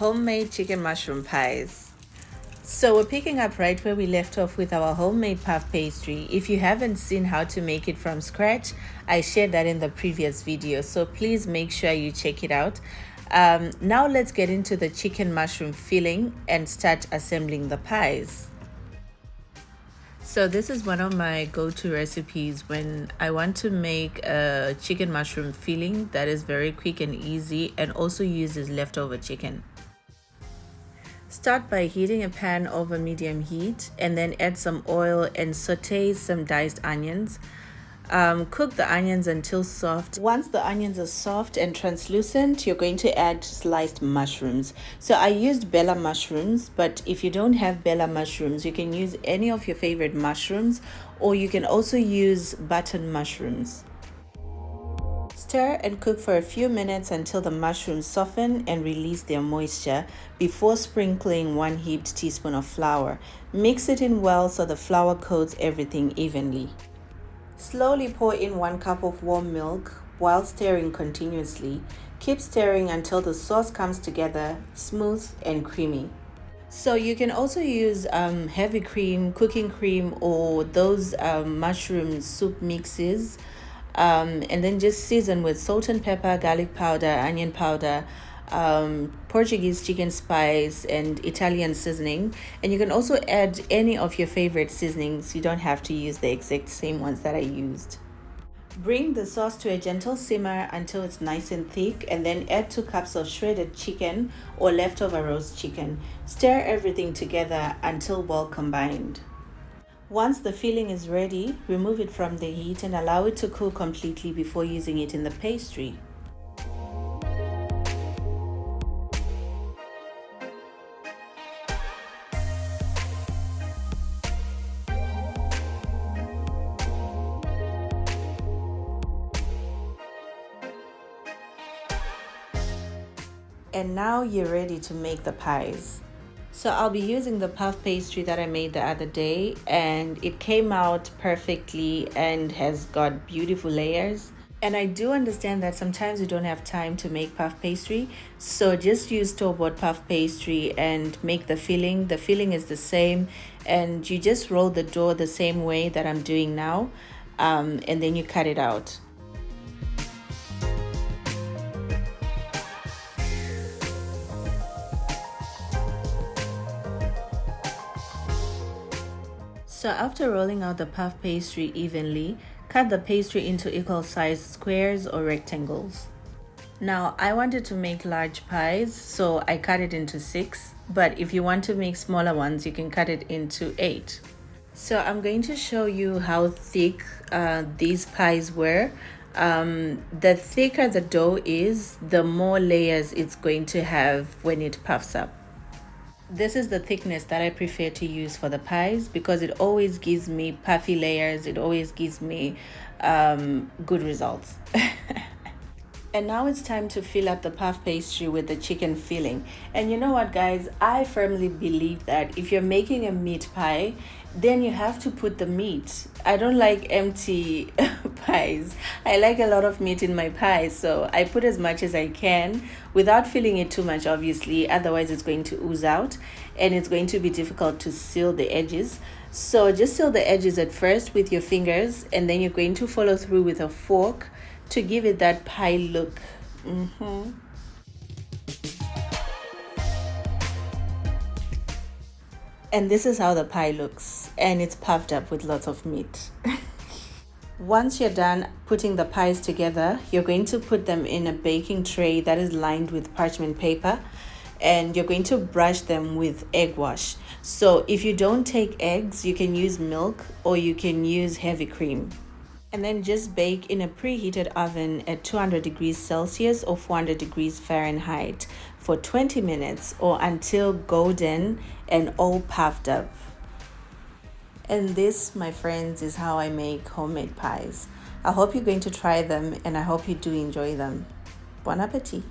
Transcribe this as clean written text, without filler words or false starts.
homemade chicken mushroom pies. So we're picking up right where we left off with our homemade puff pastry. If you haven't seen how to make it from scratch, I shared that in the previous video, so please make sure you check it out. Now let's get into the chicken mushroom filling and start assembling the pies. So this is one of my go-to recipes when I want to make a chicken mushroom filling that is very quick and easy and also uses leftover chicken. Start by heating a pan over medium heat and then add some oil and saute some diced onions. Cook the onions until soft. Once the onions are soft and translucent, you're going to add sliced mushrooms. So I used bella mushrooms, but if you don't have bella mushrooms, you can use any of your favorite mushrooms, or you can also use button mushrooms. Stir and cook for a few minutes until the mushrooms soften and release their moisture before sprinkling 1 heaped teaspoon of flour. Mix it in well so the flour coats everything evenly. Slowly pour in 1 cup of warm milk while stirring continuously. Keep stirring until the sauce comes together, smooth and creamy. So you can also use heavy cream, cooking cream, or those mushroom soup mixes. And then just season with salt and pepper, garlic powder, onion powder, Portuguese chicken spice, and Italian seasoning. And you can also add any of your favorite seasonings. You don't have to use the exact same ones that I used. Bring the sauce to a gentle simmer until it's nice and thick, and then add 2 cups of shredded chicken or leftover roast chicken. Stir everything together until well combined. Once the filling is ready, remove it from the heat and allow it to cool completely before using it in the pastry. And now you're ready to make the pies. So I'll be using the puff pastry that I made the other day, and it came out perfectly and has got beautiful layers. And I do understand that sometimes you don't have time to make puff pastry, so just use store-bought puff pastry and make the filling. The filling is the same, and you just roll the dough the same way that I'm doing now, and then you cut it out. So after rolling out the puff pastry evenly, cut the pastry into equal sized squares or rectangles. Now I wanted to make large pies, so I cut it into 6, but if you want to make smaller ones, you can cut it into 8. So I'm going to show you how thick these pies were. The thicker the dough is, the more layers it's going to have when it puffs up. This is the thickness that I prefer to use for the pies because it always gives me puffy layers. It always gives me good results. And now it's time to fill up the puff pastry with the chicken filling. And you know what, guys? I firmly believe that if you're making a meat pie, then you have to put the meat. I don't like empty pies. I like a lot of meat in my pies, so I put as much as I can without filling it too much, obviously. Otherwise, it's going to ooze out and it's going to be difficult to seal the edges. So just seal the edges at first with your fingers, and then you're going to follow through with a fork to give it that pie look. And this is how the pie looks, and it's puffed up with lots of meat. Once you're done putting the pies together, you're going to put them in a baking tray that is lined with parchment paper, and you're going to brush them with egg wash. So if you don't take eggs, you can use milk or you can use heavy cream. And then just bake in a preheated oven at 200 degrees Celsius or 400 degrees Fahrenheit for 20 minutes or until golden and all puffed up. And this, my friends, is how I make homemade pies. I hope you're going to try them, and I hope you do enjoy them. Bon appetit!